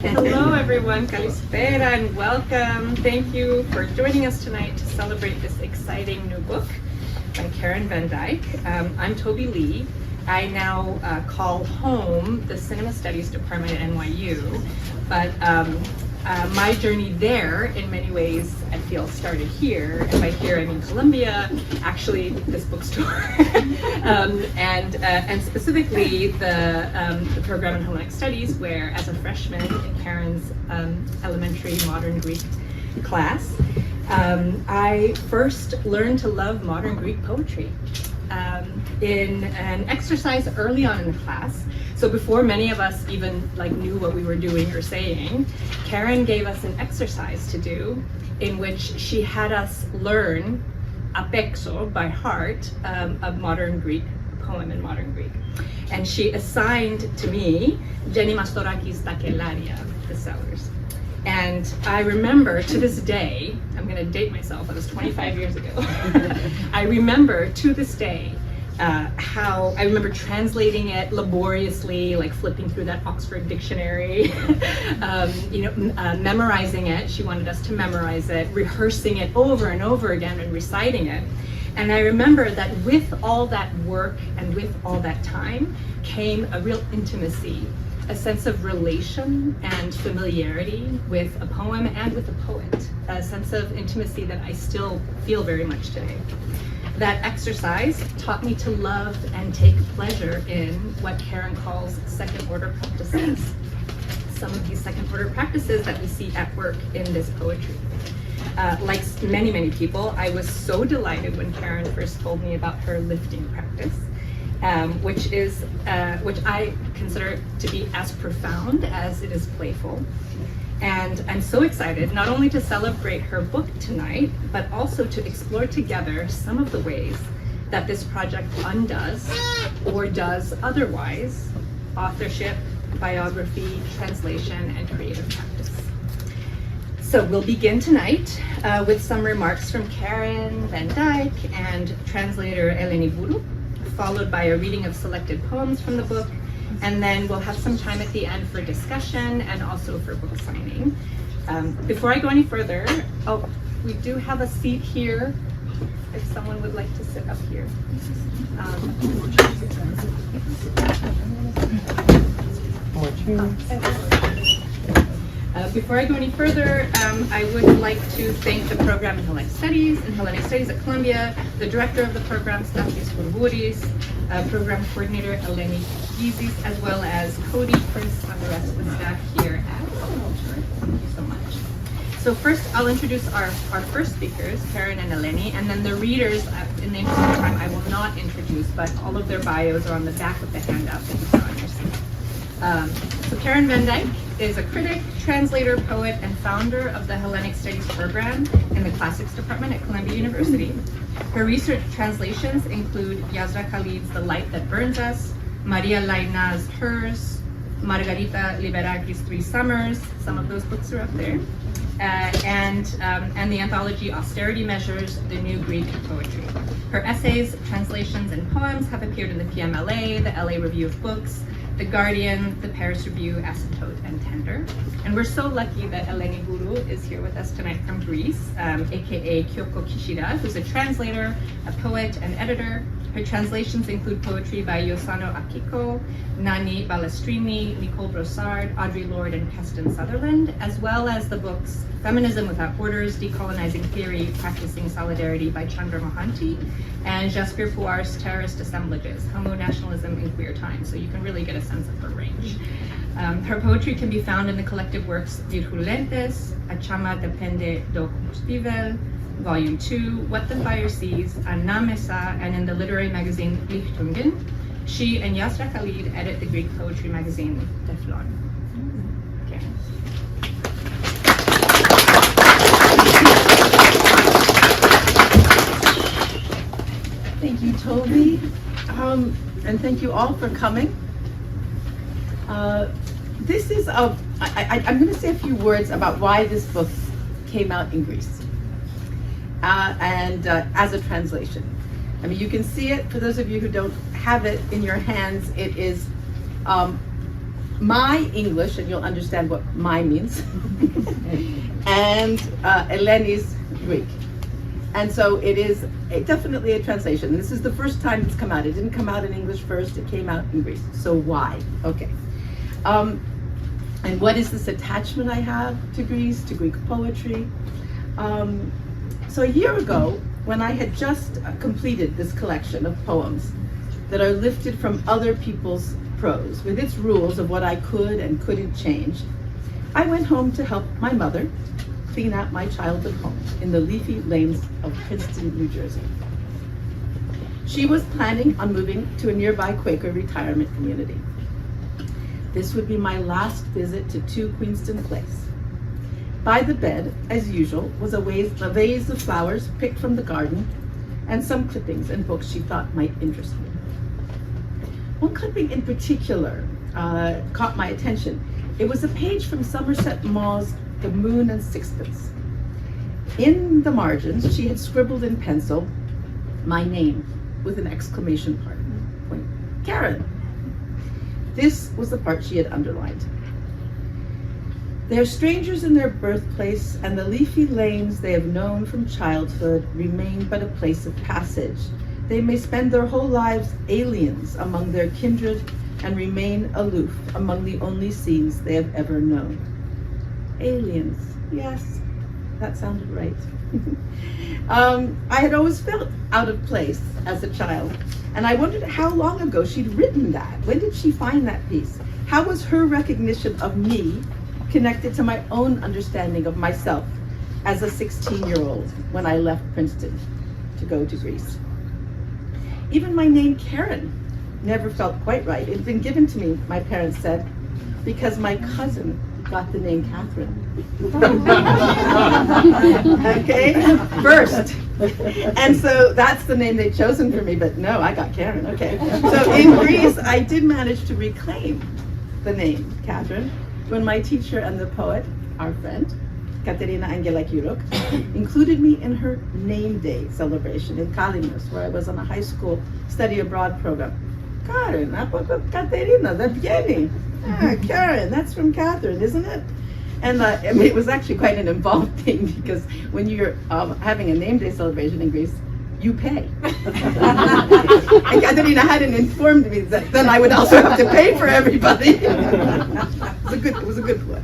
Hello everyone, Kalispera and welcome. Thank you for joining us tonight to celebrate this exciting new book by Karen Van Dyke. I'm Toby Lee. I now call home the Cinema Studies Department at NYU, but my journey there in many ways I feel started here, and by here I mean Columbia, actually this bookstore, and specifically the program in Hellenic Studies, where as a freshman in Karen's elementary modern Greek class, I first learned to love modern Greek poetry in an exercise early on in the class. So before many of us even knew what we were doing or saying, Karen gave us an exercise to do in which she had us learn apexo by heart a modern Greek poem in modern Greek. And she assigned to me Jenny Mastorakis Takellaria, the Sellers. And I remember to this day, I'm going to date myself, that was 25 years ago. I remember to this day how I remember translating it laboriously, flipping through that Oxford dictionary, memorizing it. She wanted us to memorize it, rehearsing it over and over again and reciting it. And I remember that with all that work and with all that time came a real intimacy, a sense of relation and familiarity with a poem and with a poet, a sense of intimacy that I still feel very much today. That exercise taught me to love and take pleasure in what Karen calls second order practices. Some of these second order practices that we see at work in this poetry. Like many, many people, I was so delighted when Karen first told me about her lifting practice, which I consider to be as profound as it is playful. And I'm so excited not only to celebrate her book tonight, but also to explore together some of the ways that this project undoes or does otherwise authorship, biography, translation, and creative practice. So we'll begin tonight with some remarks from Karen Van Dyke and translator Eleni Bourou, followed by a reading of selected poems from the book, and then we'll have some time at the end for discussion and also for book signing. Before I go any further, we do have a seat here if someone would like to sit up here. Before I go any further, I would like to thank the program in Hellenic Studies at Columbia, the director of the program, Stathis Bourburis, program coordinator Eleni Bourou, as well as Cody, Chris, and the rest of the staff here at Culture. Thank you so much. So first, I'll introduce our first speakers, Karen and Eleni, and then the readers, in the interest of time, I will not introduce, but all of their bios are on the back of the handout that you saw on your seat. So Karen Van Dyke is a critic, translator, poet, and founder of the Hellenic Studies Program in the Classics Department at Columbia University. Her research translations include Jazra Khaleed's The Light That Burns Us, Maria Laina's Hers, Margarita Liberaki's Three Summers, some of those books are up there, and the anthology Austerity Measures, The New Greek Poetry. Her essays, translations, and poems have appeared in the PMLA, the LA Review of Books, The Guardian, the Paris Review, Asymptote, and Tender. And we're so lucky that Eleni Bourou is here with us tonight from Greece, aka Kyoko Kishida, who's a translator, a poet, and editor. Her translations include poetry by Yosano Akiko, Nanni Balestrini, Nicole Brossard, Audre Lorde, and Keston Sutherland, as well as the books Feminism Without Borders, Decolonizing Theory, Practicing Solidarity by Chandra Mohanty, and Jasper Puar's Terrorist Assemblages, Homo Nationalism in Queer Times. So you can really get a sense of her range. Her poetry can be found in the collective works Virgulentxs, Chama Depende do Combustível, Volume 2, What the Fire Sees, ANAMESA, and in the literary magazine Lichtungen. She and Jazra Khaleed edit the Greek poetry magazine Teflon. Okay. Thank you, Toby, and thank you all for coming. This is I'm going to say a few words about why this book came out in Greece and as a translation. I mean, you can see it. For those of you who don't have it in your hands, it is my English, and you'll understand what my means, and Eleni's Greek. And so it is definitely a translation. This is the first time it's come out. It didn't come out in English first, it came out in Greek. So why? Okay. And what is this attachment I have to Greece, to Greek poetry? So a year ago, when I had just completed this collection of poems that are lifted from other people's prose, with its rules of what I could and couldn't change, I went home to help my mother clean out my childhood home in the leafy lanes of Princeton, New Jersey. She was planning on moving to a nearby Quaker retirement community. This would be my last visit to 2 Queenston Place. By the bed, as usual, was a vase of flowers picked from the garden and some clippings and books she thought might interest me. One clipping in particular caught my attention. It was a page from Somerset Maugham's The Moon and Sixpence. In the margins, she had scribbled in pencil, my name, with an exclamation point. Karen. This was the part she had underlined. They are strangers in their birthplace, and the leafy lanes they have known from childhood remain but a place of passage. They may spend their whole lives aliens among their kindred and remain aloof among the only scenes they have ever known. Aliens, yes, that sounded right. I had always felt out of place as a child, and I wondered how long ago she'd written that. When did she find that piece? How was her recognition of me connected to my own understanding of myself as a 16-year-old when I left Princeton to go to Greece? Even my name Karen never felt quite right. It had been given to me, my parents said, because my cousin got the name Catherine. Okay, first. And so that's the name they'd chosen for me, but no, I got Karen, okay. So in Greece, I did manage to reclaim the name Catherine when my teacher and the poet, our friend, Katerina Angelakiruk, included me in her name day celebration in Kalimnos, where I was on a high school study abroad program. Karen, Katerina, the vieni. Karen, that's from Catherine, isn't it? And I mean, it was actually quite an involved thing because when you're having a name day celebration in Greece, you pay. And Katerina hadn't informed me that then I would also have to pay for everybody. It was a good one.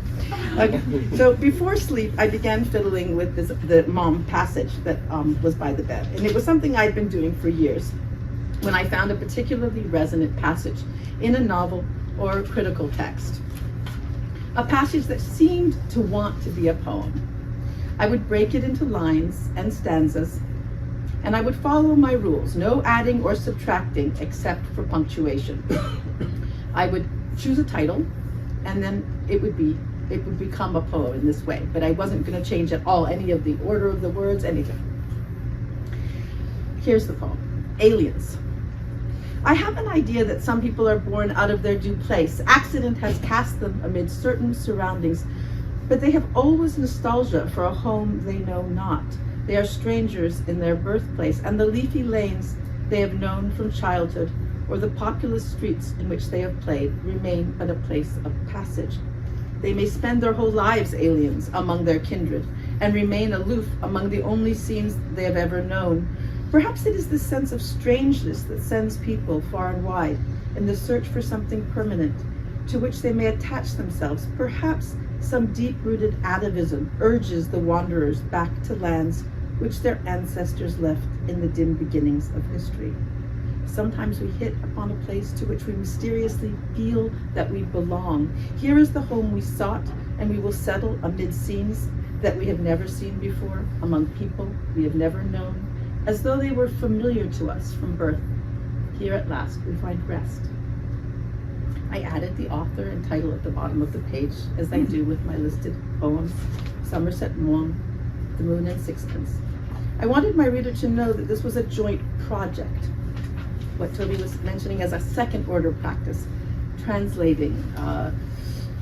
Okay. So before sleep, I began fiddling with the mom passage that was by the bed. And it was something I'd been doing for years when I found a particularly resonant passage in a novel or a critical text. A passage that seemed to want to be a poem. I would break it into lines and stanzas, and I would follow my rules, no adding or subtracting except for punctuation. I would choose a title, and then it would become a poem in this way, but I wasn't going to change at all any of the order of the words, anything. Here's the poem, Aliens. I have an idea that some people are born out of their due place. Accident has cast them amid certain surroundings, but they have always nostalgia for a home they know not. They are strangers in their birthplace, and the leafy lanes they have known from childhood, or the populous streets in which they have played, remain but a place of passage. They may spend their whole lives aliens among their kindred, and remain aloof among the only scenes they have ever known. Perhaps it is this sense of strangeness that sends people far and wide in the search for something permanent, to which they may attach themselves. Perhaps some deep-rooted atavism urges the wanderers back to lands which their ancestors left in the dim beginnings of history. Sometimes we hit upon a place to which we mysteriously feel that we belong. Here is the home we sought, and we will settle amid scenes that we have never seen before, among people we have never known, as though they were familiar to us from birth. Here at last we find rest. I added the author and title at the bottom of the page, as I do with my listed poems, Somerset Maugham, The Moon and Sixpence. I wanted my reader to know that this was a joint project, what Toby was mentioning as a second order practice, translating,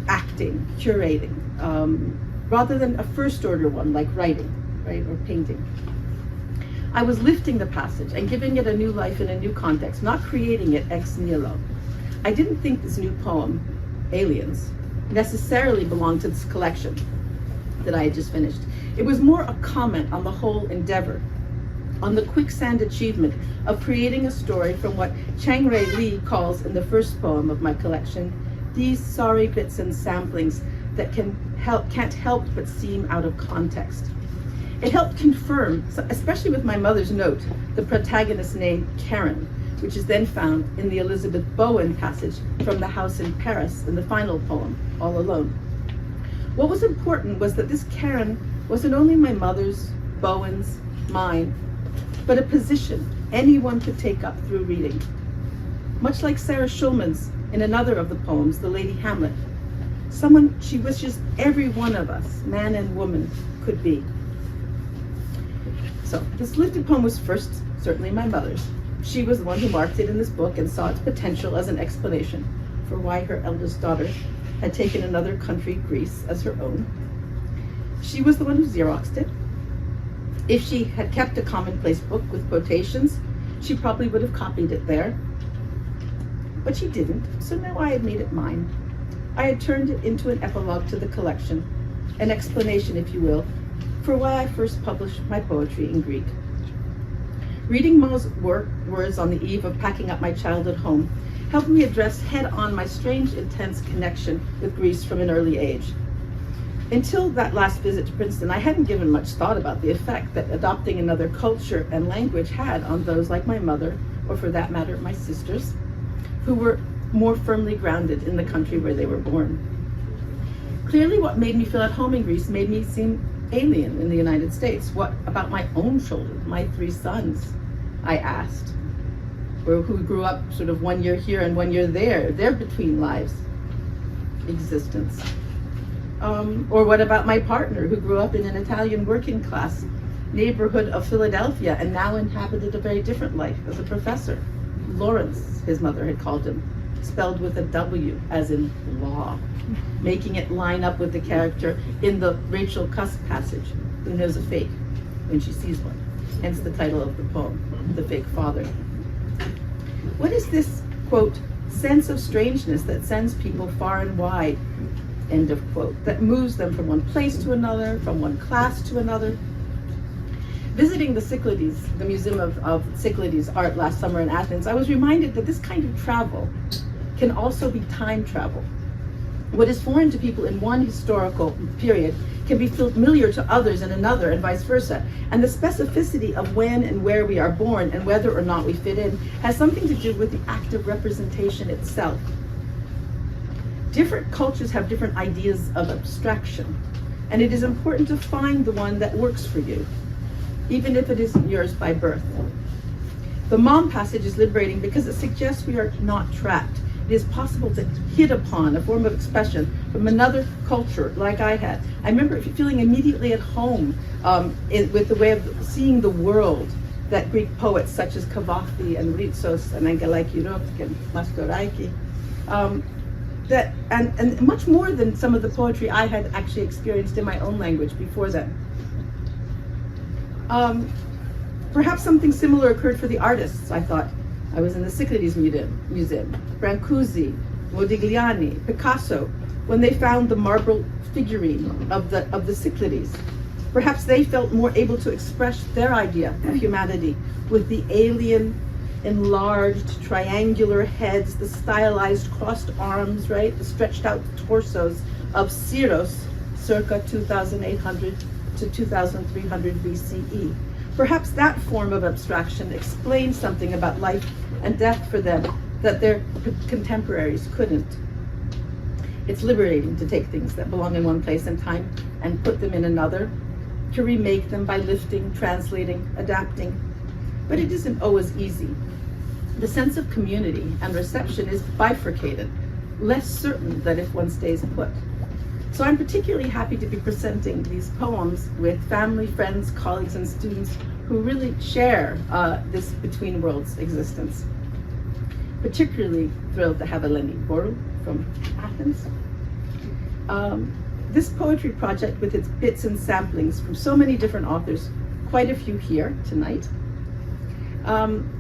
acting, curating, rather than a first order one like writing, right, or painting. I was lifting the passage and giving it a new life in a new context, not creating it ex nihilo. I didn't think this new poem Aliens, necessarily belonged to this collection that I had just finished. It was more a comment on the whole endeavor, on the quicksand achievement of creating a story from what Chang-Rae Lee calls in the first poem of my collection, these sorry bits and samplings that can't help but seem out of context. It helped confirm, especially with my mother's note, the protagonist's name, Karen, which is then found in the Elizabeth Bowen passage from The House in Paris in the final poem, All Alone. What was important was that this Karen wasn't only my mother's, Bowen's, mine, but a position anyone could take up through reading. Much like Sarah Schulman's in another of the poems, The Lady Hamlet, someone she wishes every one of us, man and woman, could be. So this lifted poem was first certainly my mother's. She was the one who marked it in this book and saw its potential as an explanation for why her eldest daughter had taken another country, Greece, as her own. She was the one who Xeroxed it. If she had kept a commonplace book with quotations, she probably would have copied it there. But she didn't, so now I had made it mine. I had turned it into an epilogue to the collection, an explanation, if you will, for why I first published my poetry in Greek. Reading Ma's words on the eve of packing up my childhood home helped me address head-on my strange, intense connection with Greece from an early age. Until that last visit to Princeton, I hadn't given much thought about the effect that adopting another culture and language had on those like my mother, or for that matter, my sisters, who were more firmly grounded in the country where they were born. Clearly, what made me feel at home in Greece made me seem alien in the United States. What about my own children, my 3 sons, I asked, or who grew up sort of 1 year here and 1 year there, their between lives, existence. Or what about my partner who grew up in an Italian working class neighborhood of Philadelphia and now inhabited a very different life as a professor? Lawrence, his mother had called him, spelled with a W, as in law, making it line up with the character in the Rachel Cusk passage, who knows a fake when she sees one, hence the title of the poem, The Fake Father. What is this, quote, sense of strangeness that sends people far and wide, end of quote, that moves them from one place to another, from one class to another? Visiting the Cyclades, the Museum of Cyclades art last summer in Athens, I was reminded that this kind of travel can also be time travel. What is foreign to people in one historical period can be familiar to others in another, and vice versa. And the specificity of when and where we are born and whether or not we fit in has something to do with the act of representation itself. Different cultures have different ideas of abstraction, and it is important to find the one that works for you, even if it isn't yours by birth. The mom passage is liberating because it suggests we are not trapped. It is possible to hit upon a form of expression from another culture like I had. I remember feeling immediately at home with the way of seeing the world that Greek poets such as Kavafi and Ritsos and Angeliki Roptik and Mastoraiki, and much more than some of the poetry I had actually experienced in my own language before then. Perhaps something similar occurred for the artists, I thought. I was in the Cyclades Museum, Brancusi, Modigliani, Picasso, when they found the marble figurine of the Cyclades. Perhaps they felt more able to express their idea of humanity with the alien, enlarged, triangular heads, the stylized crossed arms, right? The stretched out torsos of Syros, circa 2800 to 2300 BCE. Perhaps that form of abstraction explains something about life and death for them that their contemporaries couldn't. It's liberating to take things that belong in one place and time and put them in another, to remake them by lifting, translating, adapting. But it isn't always easy. The sense of community and reception is bifurcated, less certain than if one stays put. So I'm particularly happy to be presenting these poems with family, friends, colleagues, and students who really share this between worlds existence. Particularly thrilled to have Eleni Bourou from Athens. This poetry project, with its bits and samplings from so many different authors, quite a few here tonight,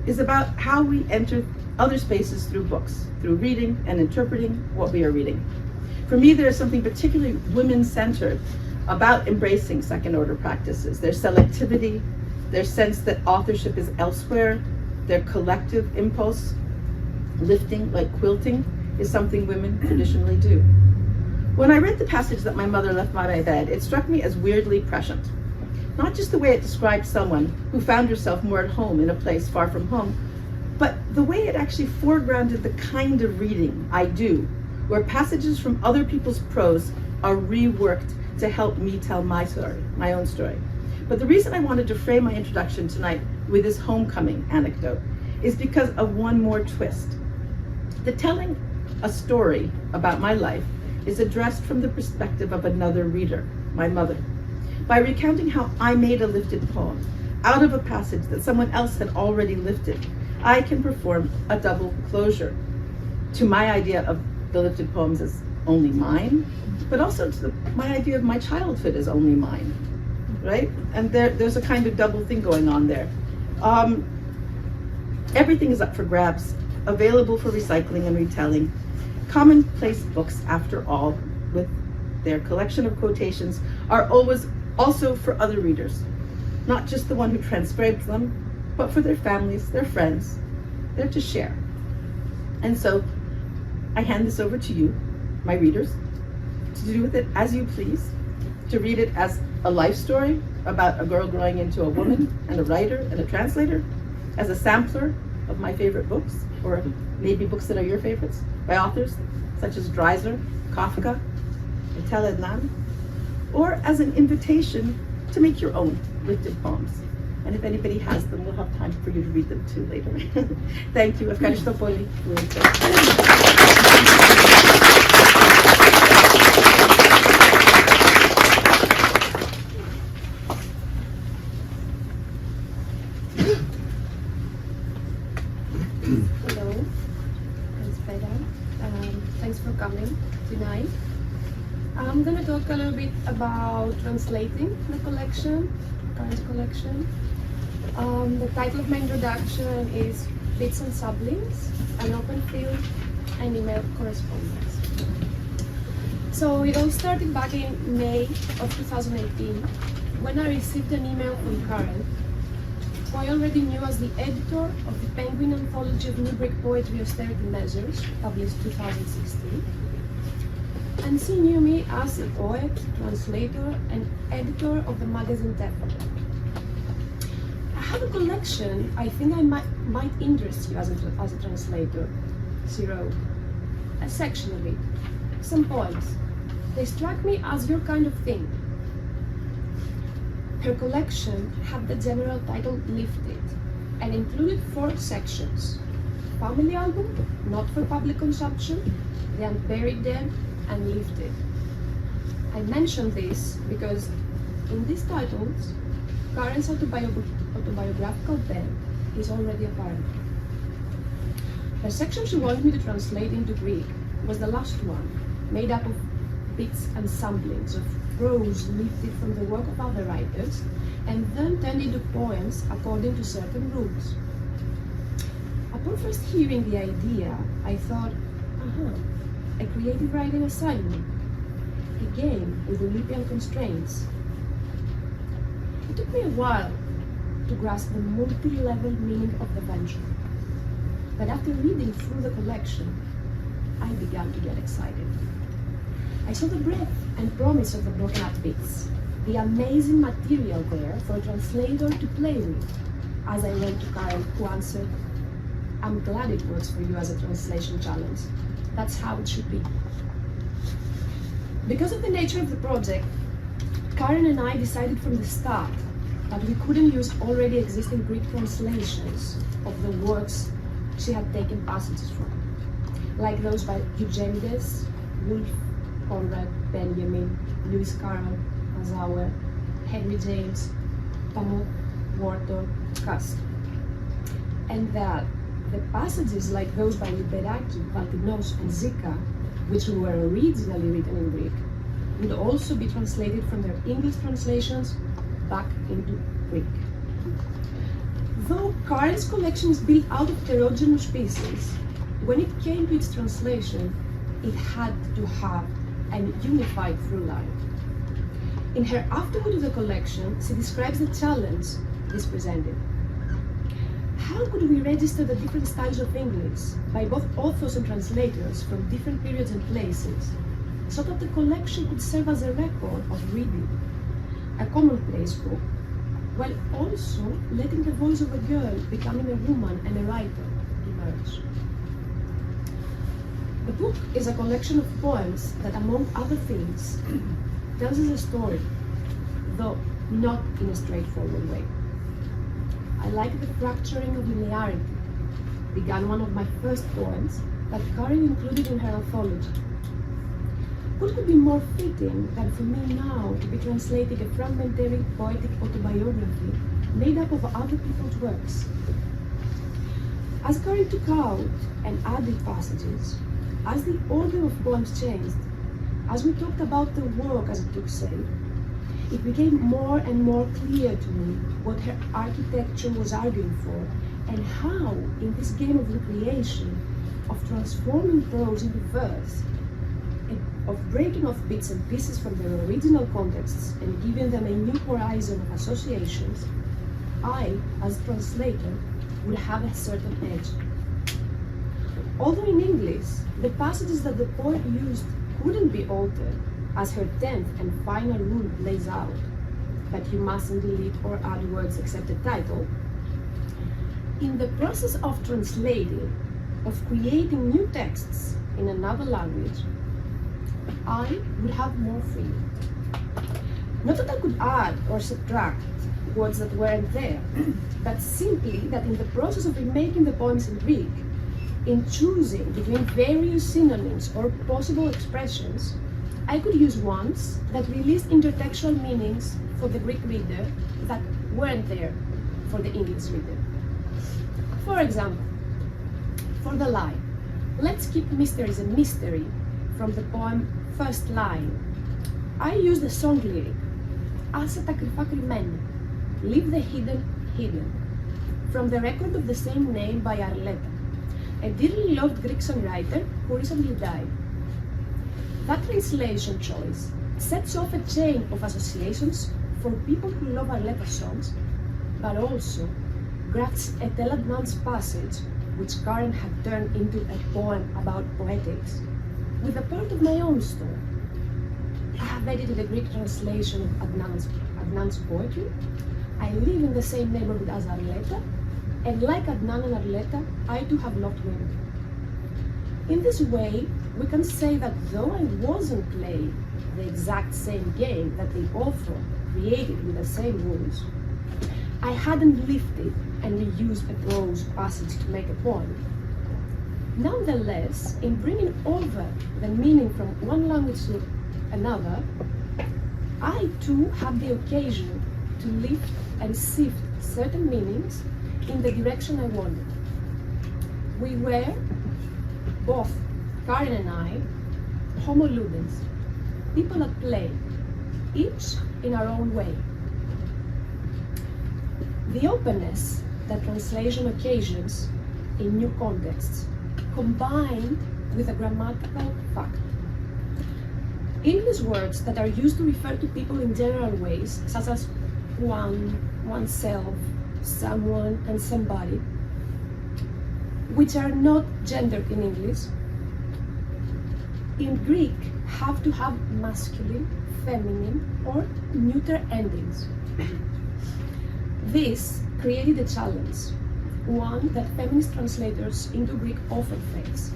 is about how we enter other spaces through books, through reading and interpreting what we are reading. For me, there is something particularly women-centered about embracing second-order practices, their selectivity, their sense that authorship is elsewhere, their collective impulse, lifting like quilting, is something women traditionally do. When I read the passage that my mother left by my bed, it struck me as weirdly prescient. Not just the way it described someone who found herself more at home in a place far from home, but the way it actually foregrounded the kind of reading I do, where passages from other people's prose are reworked to help me tell my story, my own story. But the reason I wanted to frame my introduction tonight with this homecoming anecdote is because of one more twist. The telling a story about my life is addressed from the perspective of another reader, my mother. By recounting how I made a lifted poem out of a passage that someone else had already lifted, I can perform a double closure to my idea of the lifted poems as only mine, but also to my idea of my childhood as only mine, right? And there's a kind of double thing going on there. Everything is up for grabs, available for recycling and retelling. Commonplace books, after all, with their collection of quotations, are always also for other readers, not just the one who transcribes them, but for their families, their friends. They're to share. And so I hand this over to you, my readers, to do with it as you please, to read it as a life story about a girl growing into a woman and a writer and a translator, as a sampler of my favorite books, or maybe books that are your favorites, by authors such as Dreiser, Kafka, and Adnan, or as an invitation to make your own lifted poems. And if anybody has them, we'll have time for you to read them too later. Thank you. Ευχαριστώ πολύ. Hello, thanks for coming tonight. I'm going to talk a little bit about translating the collection, current collection. The title of my introduction is Bits and Sublinks, an open field and email correspondence. So it all started back in May of 2018 when I received an email from Karen, who I already knew as the editor of the Penguin anthology of New Greek poetry Austerity Measures, published 2016. And she knew me as a poet, translator, and editor of the magazine Definite. I have a collection I think I might interest you as a translator, she wrote. A section of it, some poems. They struck me as your kind of thing. Her collection had the general title Lifted and included 4 sections: Family Album, Not for Public Consumption, The Unburied Dead, and Lifted. I mention this because in these titles, Karen's autobiographical bent is already apparent. The section she wanted me to translate into Greek was the last one, made up of bits and samplings of prose lifted from the work of other writers and then turned into poems according to certain rules. Upon first hearing the idea, I thought, a creative writing assignment, a game with Olympian constraints. It took me a while to grasp the multi-level meaning of the venture, but after reading through the collection, I began to get excited. I saw the breadth and promise of the broken up bits, the amazing material there for a translator to play with, as I wrote to Karen, who answered, "I'm glad it works for you as a translation challenge. That's how it should be." Because of the nature of the project, Karen and I decided from the start that we couldn't use already existing Greek translations of the works she had taken passages from, like those by Eugenides, Woolf, Conrad, Benjamin, Lewis Carroll, Azauer, Henry James, Pamuk, Wharton, Cust. And that the passages like those by Liberaki, Valtinos, and Zika, which were originally written in Greek, would also be translated from their English translations back into Greek. Though Karen's collection is built out of heterogeneous pieces, when it came to its translation, it had to have a unified through line. In her afterword of the collection, she describes the challenge this presented. How could we register the different styles of English by both authors and translators from different periods and places, so that the collection could serve as a record of reading, a commonplace book, while also letting the voice of a girl becoming a woman and a writer emerge? The book is a collection of poems that, among other things, tells us a story, though not in a straightforward way. I like the fracturing of linearity, began one of my first poems that Karen included in her anthology. What could be more fitting than for me now to be translating a fragmentary poetic autobiography made up of other people's works? As Karen took out and added passages, as the order of poems changed, as we talked about the work as it took shape, it became more and more clear to me what her architecture was arguing for, and how, in this game of recreation, of transforming prose into verse, of breaking off bits and pieces from their original contexts and giving them a new horizon of associations, I, as translator, would have a certain edge. Although in English, the passages that the poet used couldn't be altered, as her 10th and final rule lays out, that you mustn't delete or add words except the title. In the process of translating, of creating new texts in another language, I would have more freedom. Not that I could add or subtract words that weren't there, but simply that in the process of remaking the poems in Greek, in choosing between various synonyms or possible expressions, I could use ones that released intertextual meanings for the Greek reader that weren't there for the English reader. For example, for the line, "Let's keep mysteries a mystery," from the poem First Line, I used the song lyric, "Άσε τα κρυφά κρυμμένα, leave the hidden hidden," from the record of the same name by Arleta, a dearly loved Greek songwriter who recently died. That translation choice sets off a chain of associations for people who love Arleta songs, but also grafts a Tel Adnan's passage, which Karen had turned into a poem about poetics, with a part of my own story. I have edited a Greek translation of Adnan's poetry. I live in the same neighborhood as Arleta, and like Adnan and Arleta, I too have loved women. In this way, we can say that though I wasn't playing the exact same game that the author created with the same rules, I hadn't lifted and reused a prose passage to make a poem. Nonetheless, in bringing over the meaning from one language to another, I too had the occasion to lift and sift certain meanings in the direction I wanted. We were, both Karen and I, homo ludens, people at play, each in our own way. The openness that translation occasions in new contexts, combined with a grammatical fact. English words that are used to refer to people in general ways, such as one, oneself, someone, and somebody, which are not gendered in English, in Greek have to have masculine, feminine, or neuter endings. This created a challenge, one that feminist translators into Greek often face.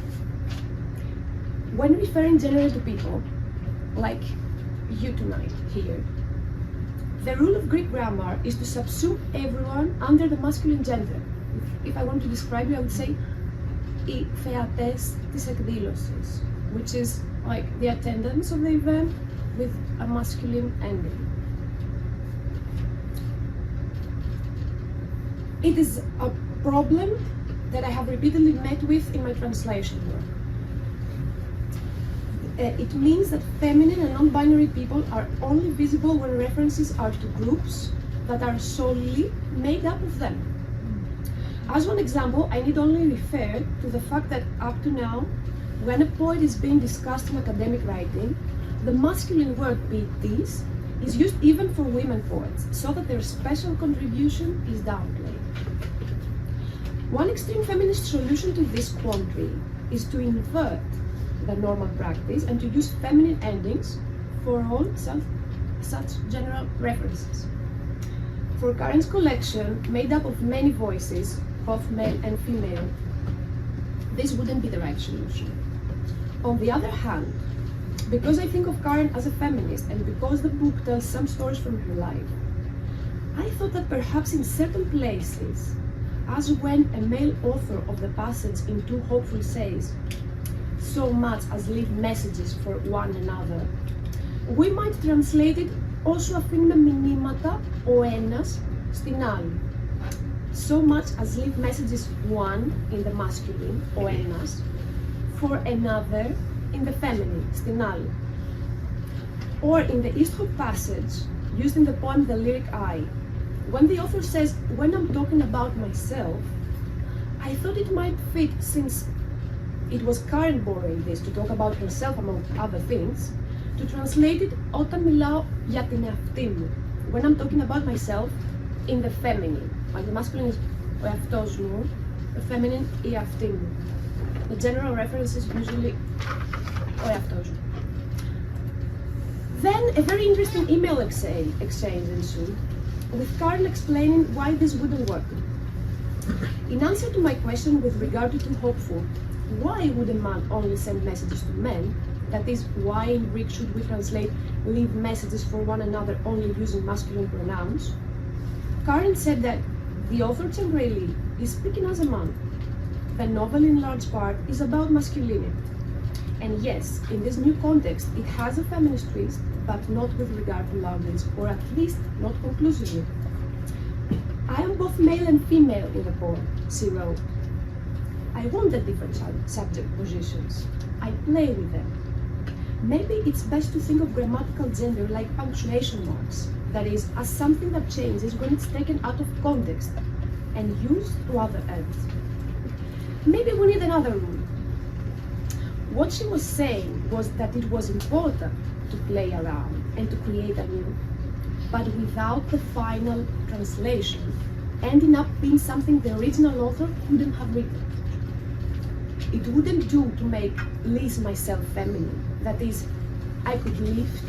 When referring generally to people, like you tonight here, the rule of Greek grammar is to subsume everyone under the masculine gender. If I want to describe you, I would say οι θεατές της εκδήλωσης, which is like the attendance of the event with a masculine ending. It is a problem that I have repeatedly met with in my translation work. It means that feminine and non-binary people are only visible when references are to groups that are solely made up of them. As one example, I need only refer to the fact that up to now, when a poet is being discussed in academic writing, the masculine word "this" is used even for women poets, so that their special contribution is downplayed. One extreme feminist solution to this quandary is to invert the normal practice and to use feminine endings for all such general references. For Karen's collection, made up of many voices, both male and female, this wouldn't be the right solution. On the other hand, because I think of Karen as a feminist and because the book tells some stories from her life, I thought that perhaps in certain places, as when a male author of the passage in Too Hopeful says, "So much as leave messages for one another," we might translate it όσο αφήνουμε μηνύματα ο ένας στην άλλη. So much as leave messages one in the masculine, ο ένας, for another in the feminine, στην άλλη. Or in the Easthope passage, used in the poem The Lyric Eye, when the author says, "When I'm talking about myself," I thought it might fit, since it was Karen borrowing this to talk about herself among other things, to translate it όταν μιλάω για την εαυτή μου, when I'm talking about myself in the feminine. Like the masculine is ο εαυτός μου, the feminine η εαυτή μου. The general reference is usually ο εαυτός μου. Then a very interesting email exchange ensued, with Karen explaining why this wouldn't work. In answer to my question with regard to Too Hopeful, why would a man only send messages to men? That is, why in Greek should we translate leave messages for one another only using masculine pronouns? Karen said that the author Chengreli is speaking as a man. The novel in large part is about masculinity. And yes, in this new context, it has a feminist twist, but not with regard to language, or at least not conclusively. I am both male and female in the poem, she wrote. I want the different subject positions. I play with them. Maybe it's best to think of grammatical gender like punctuation marks, that is, as something that changes when it's taken out of context and used to other ends. Maybe we need another rule. What she was saying was that it was important to play around and to create anew, but without the final translation ending up being something the original author couldn't have written. It wouldn't do to make Liz myself feminine. That is, I could lift,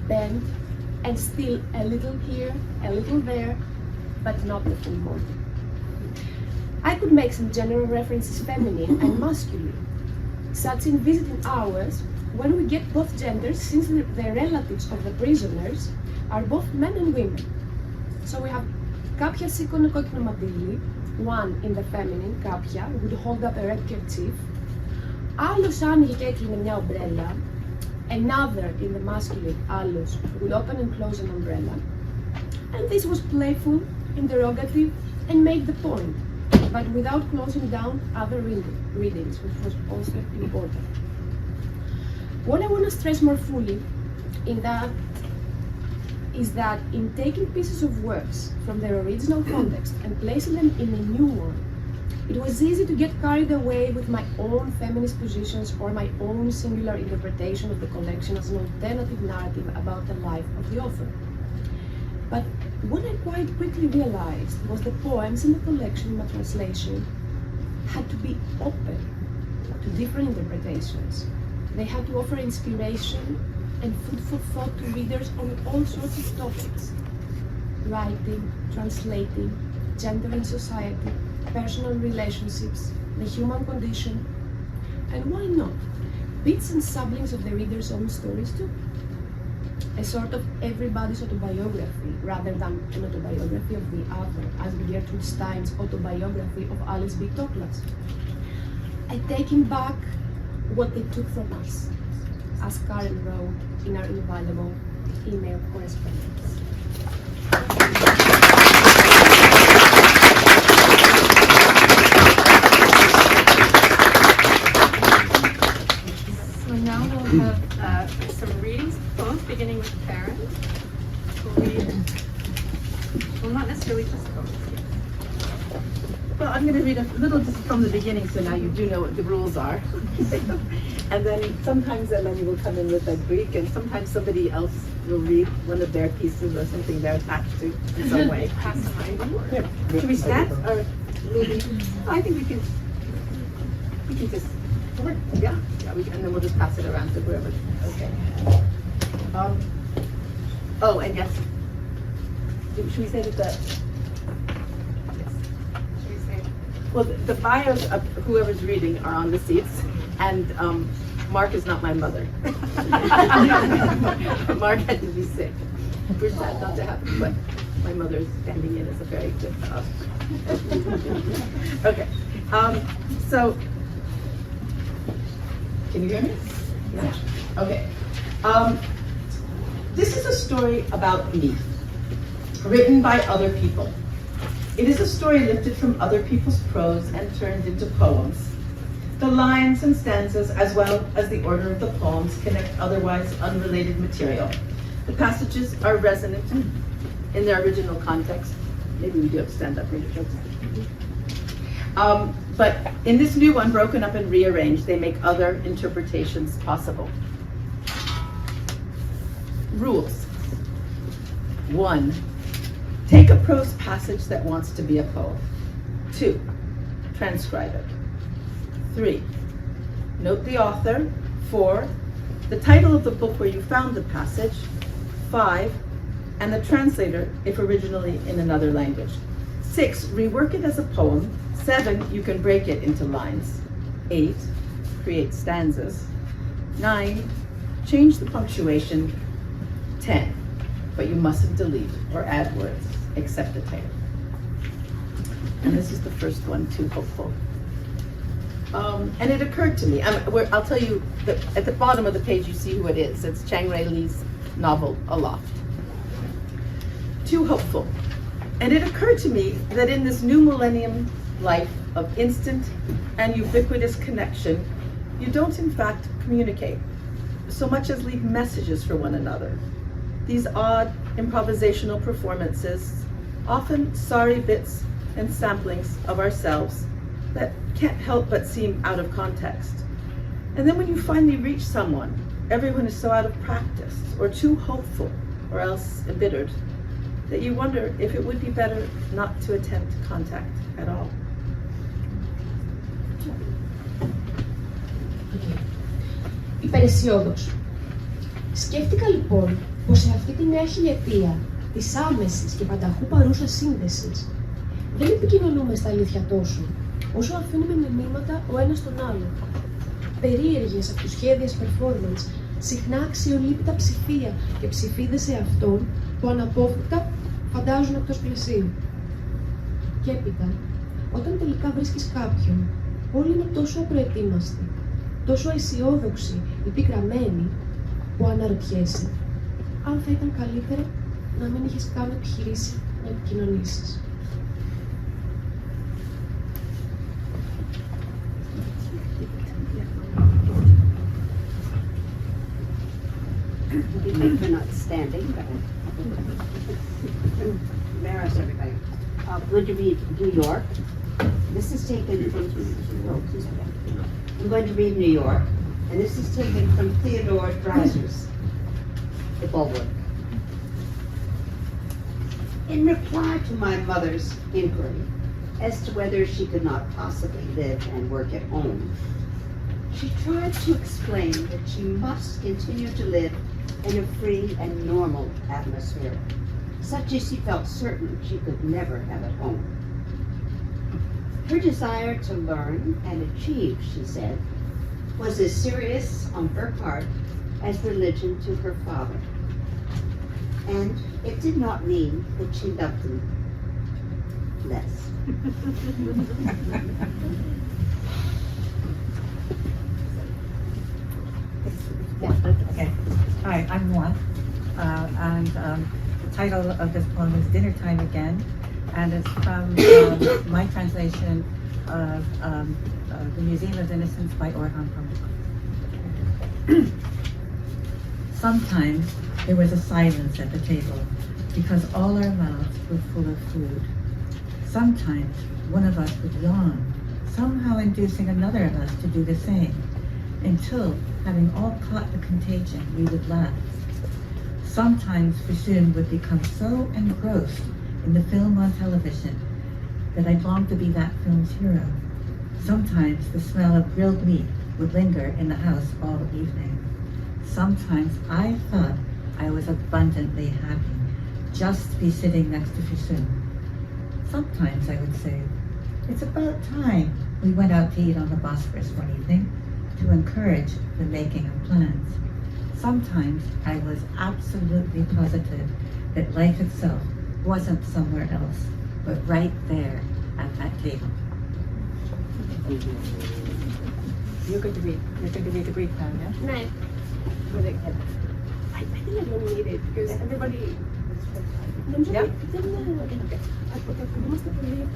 bend, and still a little here, a little there, but not the full body. I could make some general references feminine and masculine, such in visiting hours when we get both genders, since the relatives of the prisoners are both men and women. So we have κάποια σήκωνε κόκκινο μαντίλι, one in the feminine, κάποια, would hold up a red kerchief, άλλος άνοιγε και έκλεινε μια ομπρέλα, another in the masculine, άλλος, would open and close an umbrella. And this was playful, interrogative, and made the point, but without closing down other readings, which was also important. What I want to stress more fully is that in taking pieces of works from their original context and placing them in a new one, it was easy to get carried away with my own feminist positions or my own singular interpretation of the collection as an alternative narrative about the life of the author. But what I quite quickly realized was the poems in the collection in my translation had to be open to different interpretations. They had to offer inspiration and food for thought to readers on all sorts of topics: writing, translating, gender and society, personal relationships, the human condition, and why not, bits and saplings of the reader's own stories too. A sort of everybody's autobiography rather than an autobiography of the other, as Gertrude Stein's autobiography of Alice B. Toklas. I taking back what they took from us, as Karen wrote in our invaluable email correspondence. So now we'll have some readings, both beginning with Karen. We'll read, well, not necessarily just both. Well, I'm going to read a little just from the beginning, so now you do know what the rules are. And then sometimes Eleni will come in with a Greek, and sometimes somebody else will read one of their pieces or something they're attached to in some way. Should we stand or maybe? I think we can just, yeah, and then we'll just pass it around to whoever. Okay. Oh, and yes. Should we say that the? Well, the bios of whoever's reading are on the seats, and Mark is not my mother. Mark had to be sick. We're sad not to have him, but my mother is standing in as a very good job. Okay, so, can you hear me? Yeah. Okay. This is a story about me, written by other people. It is a story lifted from other people's prose and turned into poems. The lines and stanzas, as well as the order of the poems, connect otherwise unrelated material. The passages are resonant in their original context. Maybe we do have to stand up, read it. But in this new one, broken up and rearranged, they make other interpretations possible. Rules. 1. Take a prose passage that wants to be a poem. 2. Transcribe it. 3. Note the author. 4. The title of the book where you found the passage. 5. And the translator, if originally in another language. 6. Rework it as a poem. 7. You can break it into lines. 8. Create stanzas. 9. Change the punctuation. 10. But you mustn't delete or add words, except the title. And this is the first one, Too Hopeful. And it occurred to me, I'll tell you, that at the bottom of the page you see who it is. It's Chang Rei Li's novel, Aloft. Too Hopeful. And it occurred to me that in this new millennium life of instant and ubiquitous connection, you don't in fact communicate so much as leave messages for one another. These odd improvisational performances, often sorry bits and samplings of ourselves that can't help but seem out of context. And then when you finally reach someone, everyone is so out of practice or too hopeful or else embittered that you wonder if it would be better not to attempt contact at all. Υπεραισιόδοξο. Σκέφτηκα λοιπόν πως σε αυτή τη νέα χιλιετία της άμεσης και πανταχού παρούσας σύνδεσης δεν επικοινωνούμε στα αλήθεια τόσο, όσο αφήνουμε μηνύματα ο ένας τον άλλο. Περίεργες αυτοσχέδιες performance, συχνά αξιολύπητα ψηφία και ψηφίδες σε αυτόν που αναπόφευκτα φαντάζουν εκτός πλαισίου. Και έπειτα, όταν τελικά βρίσκεις κάποιον, όλοι είναι τόσο απροετοίμαστοι, τόσο αισιόδοξοι ή πικραμένοι, που αναρωτιέσαι αν θα ήταν καλύτερα να μην είχες καν επιχειρήσει να επικοινωνήσεις. We're not standing, but embarrass everybody. Going to read New York. This is taken from, I'm going to read New York, and this is taken from Theodore Dreiser's The Bulwark. In reply to my mother's inquiry as to whether she could not possibly live and work at home, she tried to explain that she must continue to live in a free and normal atmosphere, such as she felt certain she could never have at home. Her desire to learn and achieve, she said, was as serious on her part as religion to her father. And it did not mean that she loved him less. Okay. Hi, I'm Moi, and the title of this poem is Dinner Time Again, and it's from my translation of The Museum of Innocence by Orhan Pamuk. Sometimes there was a silence at the table because all our mouths were full of food. Sometimes one of us would yawn, somehow inducing another of us to do the same, until, having all caught the contagion, we would laugh. Sometimes Fisoon would become so engrossed in the film on television that I'd long to be that film's hero. Sometimes the smell of grilled meat would linger in the house all evening. Sometimes I thought I was abundantly happy just to be sitting next to Fisoon. Sometimes I would say, it's about time we went out to eat on the Bosphorus one evening to encourage the making of plans. Sometimes I was absolutely positive that life itself wasn't somewhere else, but right there at that table. You're going to read the Greek now, yeah? Ναι. I think I don't need it because everybody. Νομίζω ότι δεν είναι. Ασχολούμαστε πολύ.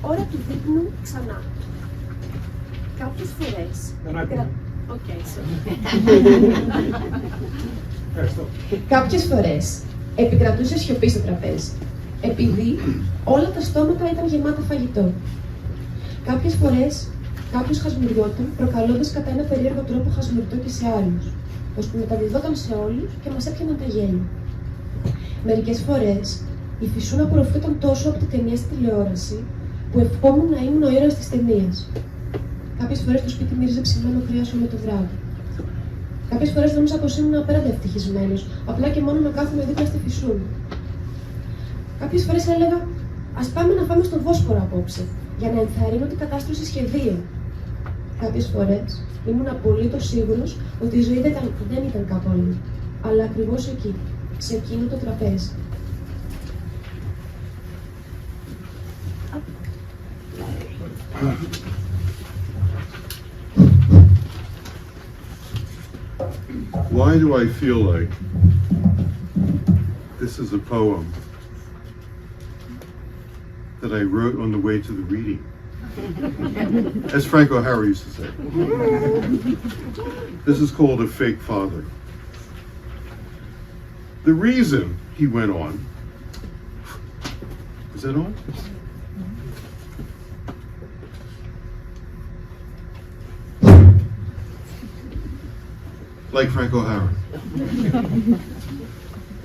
Ώρα του δείπνου ξανά. Κάποιες φορές. Κάποιες φορές επικρατούσε σιωπή στο τραπέζι, επειδή όλα τα στόματα ήταν γεμάτα φαγητό. Κάποιες φορές κάποιος χασμουριόταν, προκαλώντας κατά ένα περίεργο τρόπο χασμουριστό και σε άλλους, ώσπου μεταδιδόταν σε όλους και μας έπιαναν τα γέλια. Μερικές φορές η Φυσούν απορροφιόταν τόσο από τη ταινία στη τηλεόραση, που ευχόμουν να ήμουν ο ήρωας της ταινίας. Κάποιες φορές το σπίτι μύριζε ψημένο κρέας όλο το βράδυ. Κάποιες φορές νόμιζα πως ήμουν απέραντα ευτυχισμένος, απλά και μόνο να κάθομαι δίπλα στη Φυσούν. Κάποιες φορές έλεγα, ας πάμε να φάμε στο Βόσπορο απόψε, για να ενθαρρύνω την κατάστρωση σχεδίων. Κάποιες φορές ήμουν απολύτως σίγουρος ότι η ζωή δεν ήταν κάπου αλλού, αλλά ακριβώς εκεί, σε εκείνο το τραπέζι. Why do I feel like this is a poem that I wrote on the way to the reading? As Frank O'Hara used to say. This is called A Fake Father. The reason he went on, is that on? Like Frank O'Hara.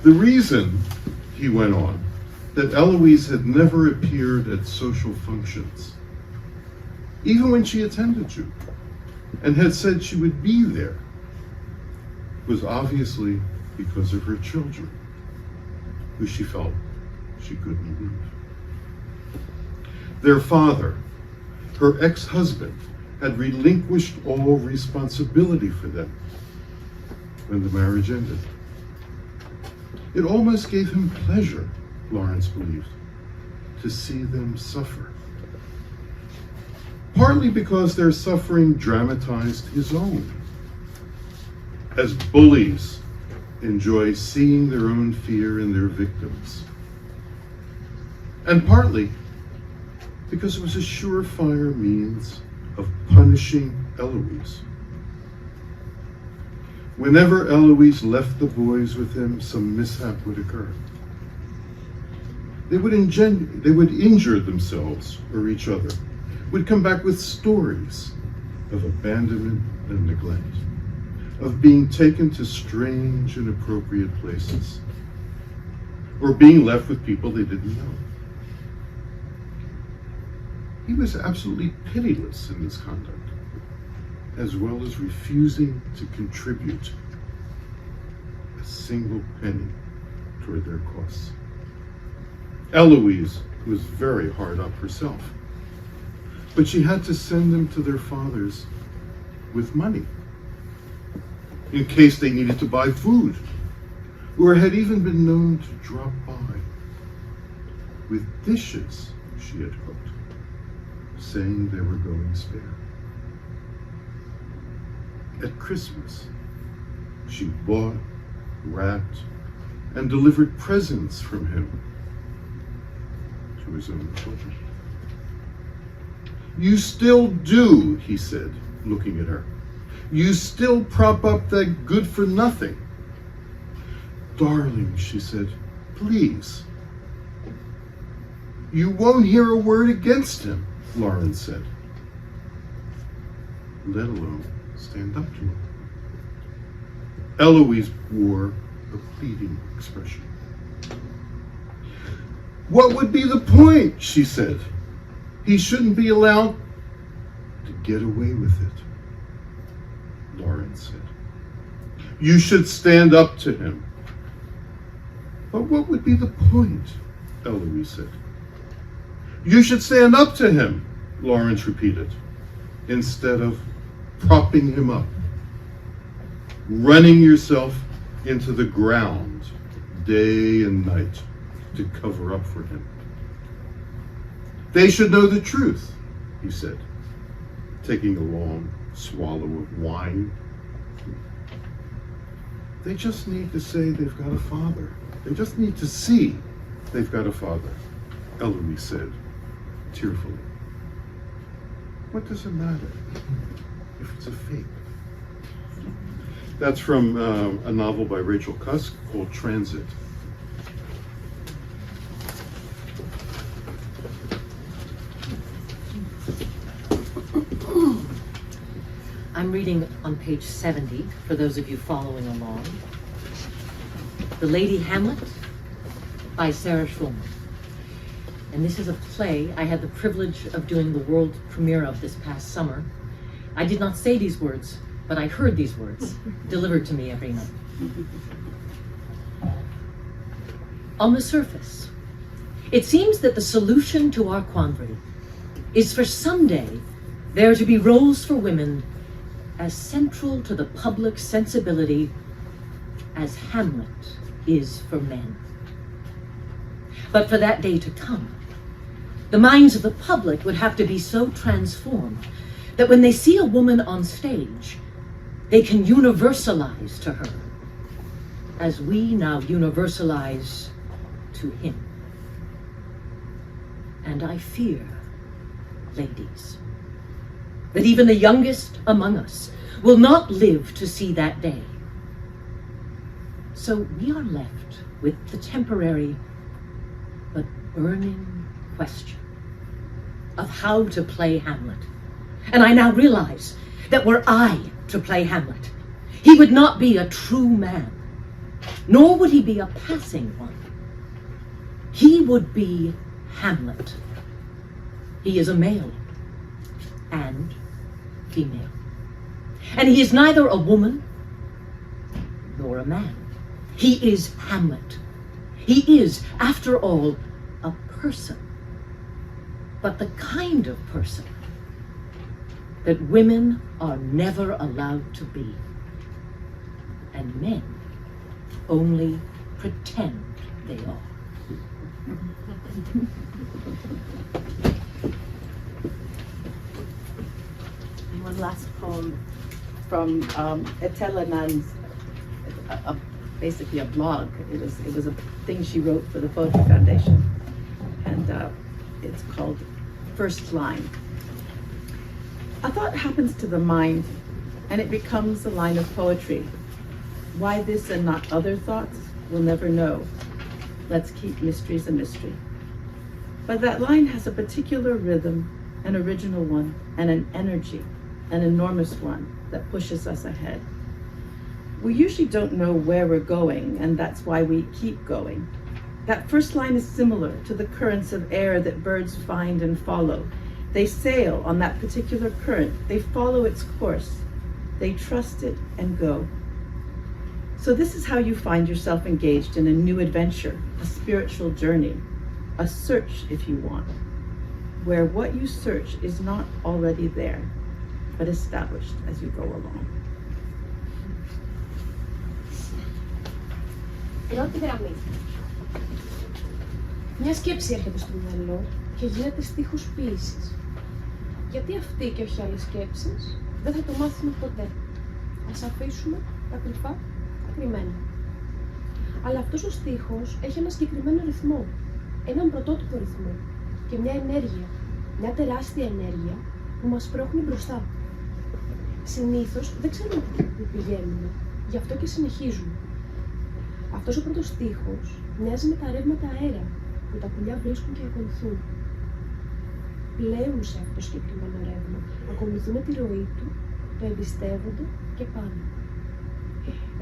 The reason he went on, that Eloise had never appeared at social functions, even when she attended you, and had said she would be there, was obviously because of her children, who she felt she couldn't leave. Their father, her ex-husband, had relinquished all responsibility for them when the marriage ended. It almost gave him pleasure, Lawrence believed, to see them suffer. Partly because their suffering dramatized his own, as bullies enjoy seeing their own fear in their victims. And partly because it was a surefire means of punishing Eloise. Whenever Eloise left the boys with him, some mishap would occur. They would injure themselves or each other, would come back with stories of abandonment and neglect, of being taken to strange, inappropriate places, or being left with people they didn't know. He was absolutely pitiless in his conduct, as well as refusing to contribute a single penny toward their costs. Eloise was very hard up herself, but she had to send them to their fathers with money, in case they needed to buy food, or had even been known to drop by with dishes she had cooked, saying they were going spare. At Christmas, she bought, wrapped, and delivered presents from him to his own children. You still do, he said, looking at her. You still prop up that good for nothing. Darling, she said, please. You won't hear a word against him, Lawrence said, let alone stand up to him. Eloise wore a pleading expression. What would be the point, she said. He shouldn't be allowed to get away with it, Lawrence said. You should stand up to him. But what would be the point, Eloise said. You should stand up to him, Lawrence repeated, instead of propping him up, running yourself into the ground day and night to cover up for him. They should know the truth, he said, taking a long swallow of wine. They just need to say they've got a father. They just need to see they've got a father, Eloise said, tearfully. What does it matter if it's a fake? That's from a novel by Rachel Cusk called Transit. I'm reading on page 70, for those of you following along. The Lady Hamlet by Sarah Schulman. And this is a play I had the privilege of doing the world premiere of this past summer. I did not say these words, but I heard these words delivered to me every night. On the surface, it seems that the solution to our quandary is for someday there to be roles for women as central to the public sensibility as Hamlet is for men. But for that day to come, the minds of the public would have to be so transformed that when they see a woman on stage, they can universalize to her as we now universalize to him. And I fear, ladies, that even the youngest among us will not live to see that day. So we are left with the temporary but burning question of how to play Hamlet. And I now realize that were I to play Hamlet, he would not be a true man, nor would he be a passing one. He would be Hamlet. He is a male and female. And he is neither a woman nor a man. He is Hamlet. He is, after all, a person, but the kind of person that women are never allowed to be, and men only pretend they are. One last poem from Etelanan's, basically a blog. It was a thing she wrote for the Poetry Foundation, and it's called First Line. A thought happens to the mind, and it becomes a line of poetry. Why this and not other thoughts, we'll never know. Let's keep mysteries a mystery. But that line has a particular rhythm, an original one, and an energy, an enormous one that pushes us ahead. We usually don't know where we're going, and that's why we keep going. That first line is similar to the currents of air that birds find and follow. They sail on that particular current. They follow its course. They trust it and go. So this is how you find yourself engaged in a new adventure, a spiritual journey, a search, if you want, where what you search is not already there, but established as you go along. Πρώτη γραμμή. Μια σκέψη έρχεται στο μυαλό και γίνεται στίχος ποίησης. Γιατί αυτή και όχι άλλες σκέψεις δεν θα το μάθουμε ποτέ. Ας αφήσουμε τα κρυφά κρυμμένα. Αλλά αυτός ο στίχος έχει ένα συγκεκριμένο ρυθμό, έναν πρωτότυπο ρυθμό και μια ενέργεια, μια τεράστια ενέργεια που μας σπρώχνει μπροστά. Συνήθως δεν ξέρουμε πού πηγαίνουμε, γι' αυτό και συνεχίζουμε. Αυτός ο πρώτος στίχος μοιάζει με τα ρεύματα αέρα που τα πουλιά βρίσκουν και ακολουθούν. Πλέουν σε αυτό το συγκεκριμένο ρεύμα, ακολουθούν τη ροή του, το εμπιστεύονται και πάνε.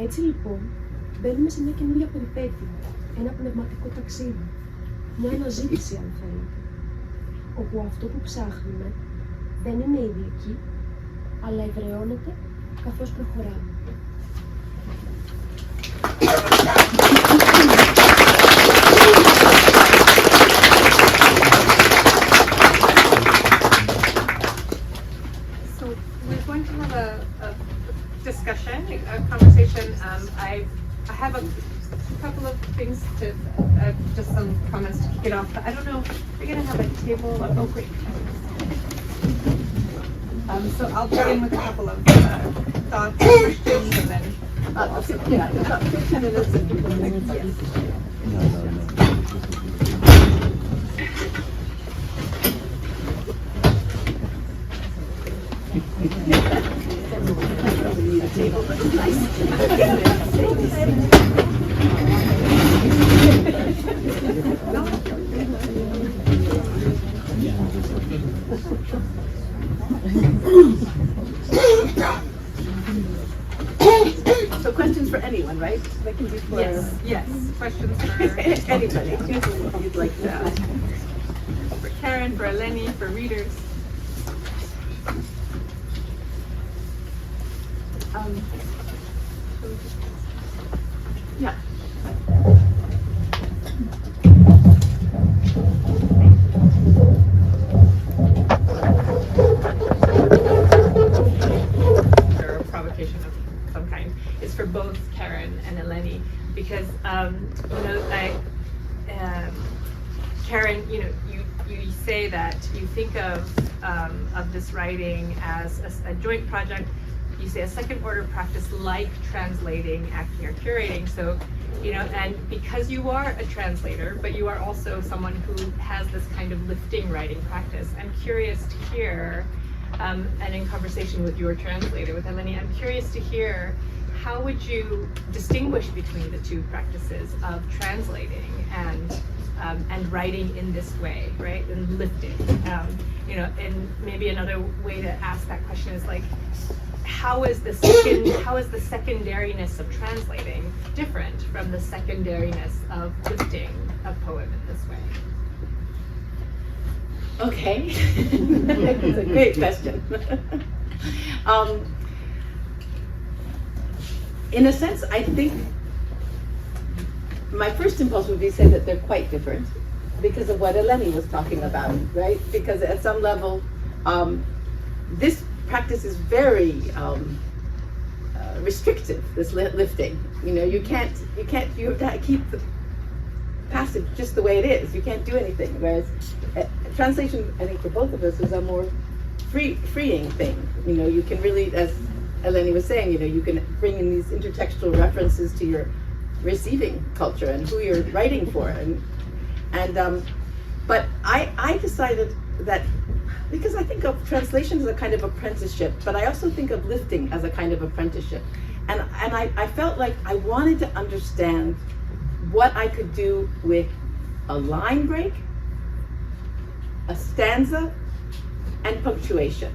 Έτσι λοιπόν, μπαίνουμε σε μια καινούργια περιπέτεια, ένα πνευματικό ταξίδι, μια αναζήτηση αν θέλετε, όπου αυτό που ψάχνουμε δεν είναι ήδη εκεί, αλλά εδραιώνεται καθώς προχωράμε. So we're going to have a discussion, a conversation. I have a couple of things to, just some comments to kick it off. But I don't know, we're going to have a table. Oh, great. So I'll begin with a couple of thoughts, questions, and then About 15 minutes and people minutes. Yes. So questions for anyone, right? That can be for yes, questions for anybody. If you'd like to ask. for Karen, for Eleni, for readers. Yeah. Or a provocation of some kind is for both Karen and Eleni, because Karen, you say that you think of this writing as a joint project. You say a second order practice like translating, acting, or curating. So, and because you are a translator, but you are also someone who has this kind of lifting writing practice, I'm curious to hear, and in conversation with your translator, with Eleni, I'm curious to hear how would you distinguish between the two practices of translating and writing in this way, right? And lifting. And maybe another way to ask that question is like, how is the secondariness of translating different from the secondariness of lifting a poem in this way? Okay, it's a great question. In a sense, I think my first impulse would be to say that they're quite different because of what Eleni was talking about, right? Because at some level, this practice is very restrictive, this lifting. You have to keep the passage just the way it is. You can't do anything. Whereas translation, I think for both of us, is a more freeing thing. You can really, as Eleni was saying, you can bring in these intertextual references to your receiving culture and who you're writing for. But I decided that, because I think of translation as a kind of apprenticeship, but I also think of lifting as a kind of apprenticeship. And I felt like I wanted to understand what I could do with a line break, a stanza, and punctuation.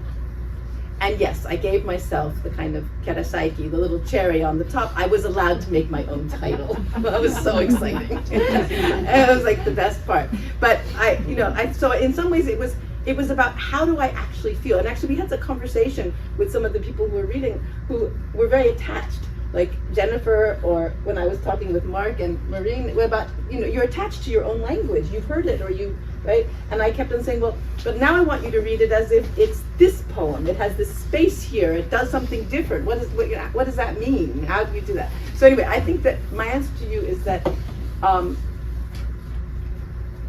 And yes, I gave myself the kind of kerasaiki, the little cherry on the top. I was allowed to make my own title. That was so exciting. It was like the best part. But so in some ways it was about how do I actually feel. And actually we had a conversation with some of the people who were reading who were very attached, like Jennifer, or when I was talking with Mark and Maureen, about, you're attached to your own language. You've heard it, or right? And I kept on saying, well, but now I want you to read it as if it's this poem. It has this space here. It does something different. What does that mean? How do you do that? So anyway, I think that my answer to you is that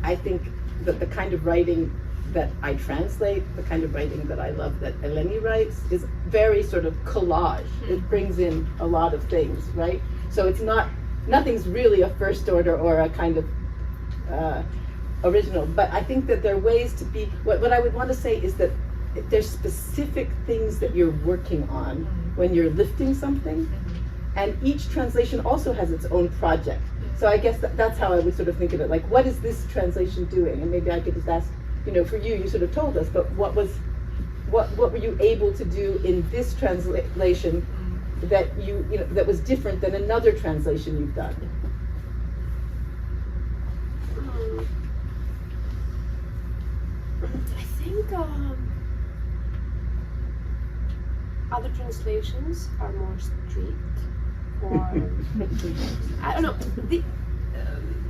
I think that the kind of writing that I translate, the kind of writing that I love that Eleni writes, is very sort of collage. It brings in a lot of things, right? So it's nothing's really a first order or a kind of original, but I think that there are ways to be, what I would want to say is that there's specific things that you're working on when you're lifting something, and each translation also has its own project. So I guess that's how I would sort of think of it. Like, what is this translation doing? And maybe I could just ask, for you sort of told us, but what were you able to do in this translation that that was different than another translation you've done? I think other translations are more strict, or I don't know.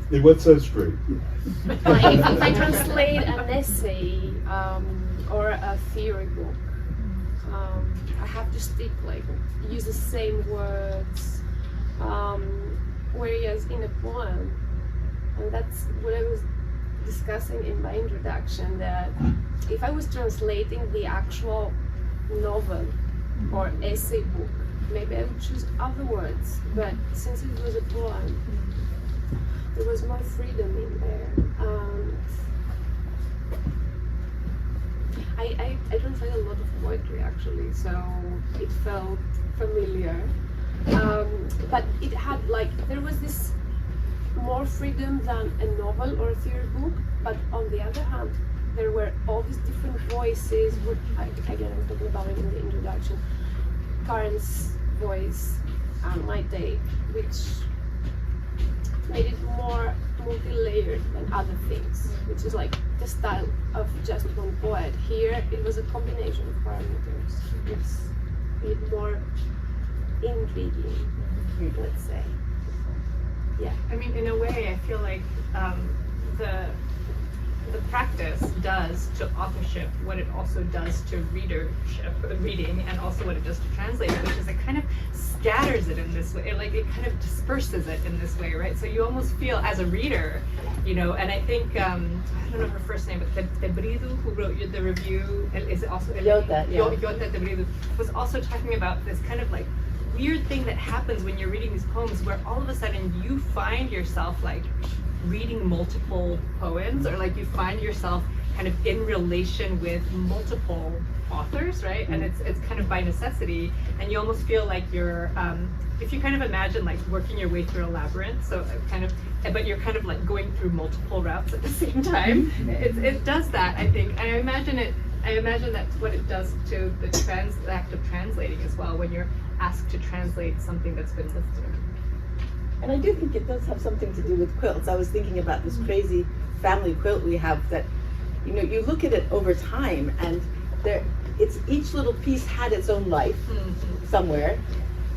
Hey, what's that straight? Like if I translate an essay or a theory book, I have to use the same words. Whereas in a poem, and that's what I was discussing in my introduction, that if I was translating the actual novel or essay book, maybe I would choose other words, but since it was a poem, there was more freedom in there. I translate a lot of poetry actually, so it felt familiar. But it had there was this more freedom than a novel or a theory book, but on the other hand, there were all these different voices, which again I was talking about it in the introduction, Karen's voice and my take, which made it more multi-layered than other things, which is like the style of just one poet. Here it was a combination of parameters, which made it more intriguing, let's say. Yeah. I mean, in a way, I feel like the practice does to authorship what it also does to reading, and also what it does to translating, which is it kind of scatters it in this way, it kind of disperses it in this way, right? So you almost feel as a reader, and I think, I don't know her first name, but Tebridu, who wrote the review, is it also Yota, yeah. Yota Tebridu, was also talking about this kind of weird thing that happens when you're reading these poems, where all of a sudden you find yourself reading multiple poems, or you find yourself kind of in relation with multiple authors, right? And it's kind of by necessity, and you almost feel like you're, if you kind of imagine working your way through a labyrinth, so but you're kind of going through multiple routes at the same time. It does that, I think. I imagine that's what it does to the act of translating as well, when you're asked to translate something that's been listed. And I do think it does have something to do with quilts. I was thinking about this crazy family quilt we have that, you look at it over time, and each little piece had its own life somewhere,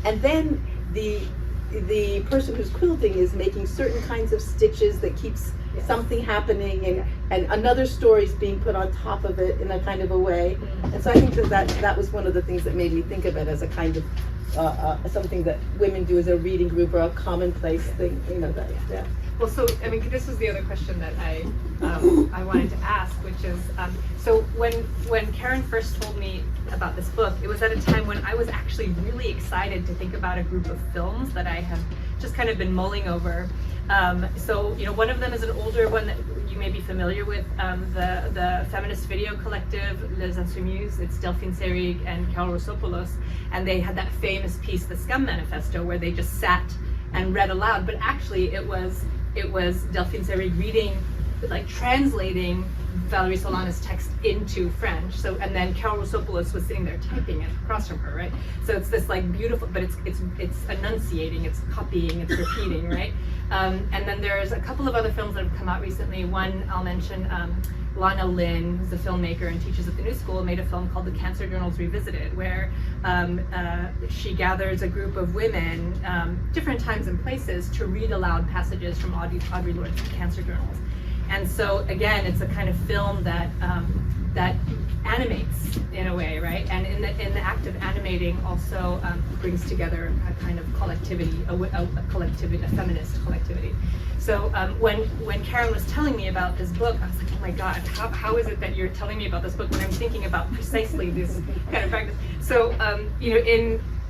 and then the person who's quilting is making certain kinds of stitches that keeps something happening, and another story is being put on top of it in a kind of a way. And so I think that was one of the things that made me think of it as a kind of something that women do as a reading group, or a commonplace thing, yeah. Well, so, I mean, this was the other question that I wanted to ask, which is, so when Karen first told me about this book, it was at a time when I was actually really excited to think about a group of films that I have just kind of been mulling over. So, one of them is an older one that you may be familiar with, the feminist video collective, Les Insoumises. It's Delphine Seyrig and Carol Rosopoulos, and they had that famous piece, The Scum Manifesto, where they just sat and read aloud, but actually it was Delphine Seyrig reading, translating Valerie Solana's text into French. So, and then Carol Rosopoulos was sitting there typing it across from her, right? So it's this beautiful, but it's enunciating, it's copying, it's repeating, right? And then there's a couple of other films that have come out recently. One I'll mention, Lana Lynn, who's a filmmaker and teaches at the New School, made a film called The Cancer Journals Revisited, where she gathers a group of women, different times and places, to read aloud passages from Audre Lorde's Cancer Journals. And so again, it's a kind of film that animates in a way, right? And in the act of animating also brings together a kind of collectivity, a feminist collectivity. So when Karen was telling me about this book, I was like, oh my God, how is it that you're telling me about this book when I'm thinking about precisely this kind of practice? So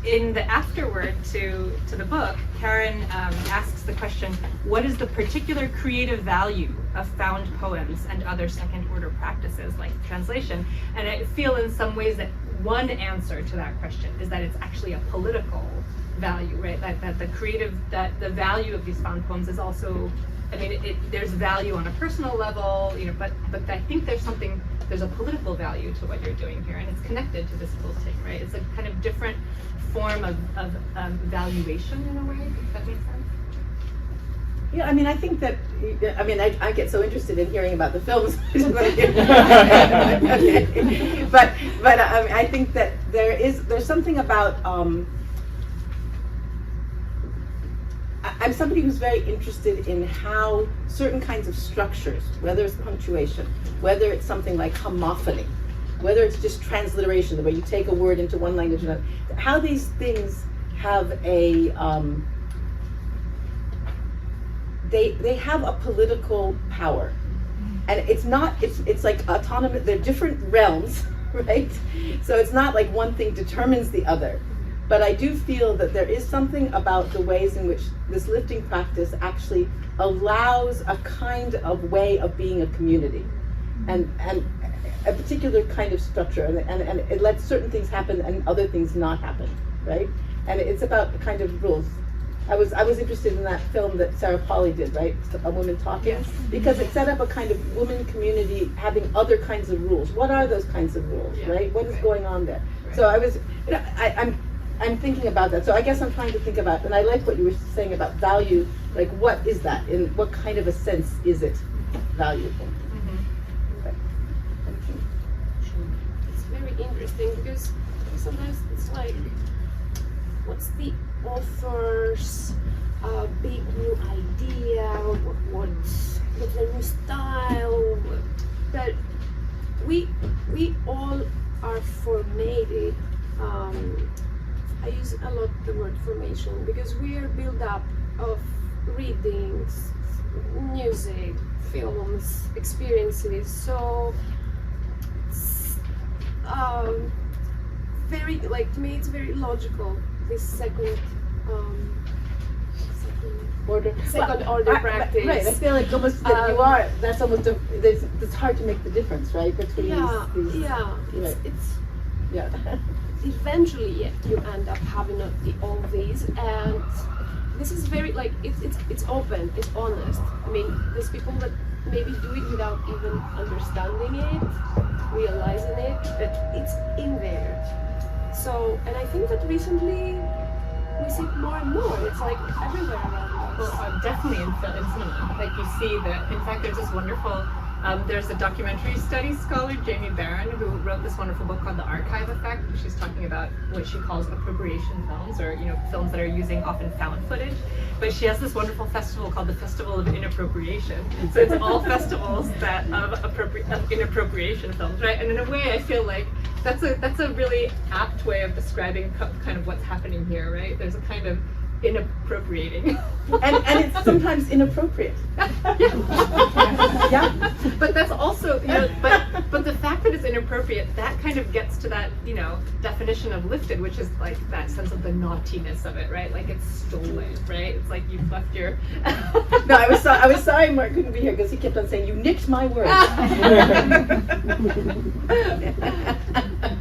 in the afterword to the book, Karen asks the question, what is the particular creative value of found poems and other second-order practices like translation? And I feel in some ways that one answer to that question is that it's actually a political value, right? That the creative, that the value of these found poems is also, I mean, there's value on a personal level, you know, but I think there's a political value to what you're doing here, and it's connected to this quilting, right? It's a kind of different form of valuation in a way, if that makes sense. Yeah, I mean, I think that, I mean, I get so interested in hearing about the films. Okay. But I think that there's something about, I'm somebody who's very interested in how certain kinds of structures, whether it's punctuation, whether it's something like homophony, whether it's just transliteration, the way you take a word into one language and another, how these things have a, they have a political power, and it's like autonomous. They're different realms, right? So it's not like one thing determines the other. But I do feel that there is something about the ways in which this lifting practice actually allows a kind of way of being a community, and a particular kind of structure, and it lets certain things happen and other things not happen, right? And it's about kind of rules. I was interested in that film that Sarah Polley did, right? A Woman Talking, Yes. Because it set up a kind of woman community having other kinds of rules. What are those kinds of rules, Yeah. right? What is Right. going on there? Right. So I was, you know, I'm thinking about that. So I guess I'm trying to think about, and I like what you were saying about value. Like, what is that? In what kind of a sense is it valuable? Okay. Thank you. It's very interesting because sometimes it's like, what's the author's big new idea? What's the new style? But we all are formated. I use a lot the word formation because we are built up of readings, music, films, experiences. So very, like, to me it's very logical, this second Order. order practice. Right. I feel like almost that that's almost it's hard to make the difference, right? Between these. Yeah. Right. It's Yeah. eventually you end up having all these, and this is very, like, it's open, it's honest. I mean, there's people that maybe do it without even understanding it, realizing it, but it's in there. So, and I think that recently we see it more and more. It's like everywhere around us. Well, definitely in cinema. Like, you see that, in fact, there's this wonderful, there's a documentary studies scholar, Jamie Barron, who wrote this wonderful book called The Archive Effect. She's talking about what she calls appropriation films, or, you know, films that are using often found footage. But she has this wonderful festival called the Festival of Inappropriation. So it's all festivals that of inappropriation films, right? And in a way, I feel like that's a really apt way of describing kind of what's happening here, right? There's a kind of inappropriating. and it's sometimes inappropriate. Yeah. But that's also, you know, but the fact that it's inappropriate, that kind of gets to that, you know, definition of lifted, which is like that sense of the naughtiness of it, right? Like, it's stolen, right? It's like you've left your No, I was sorry Mark couldn't be here because he kept on saying, "You nicked my words."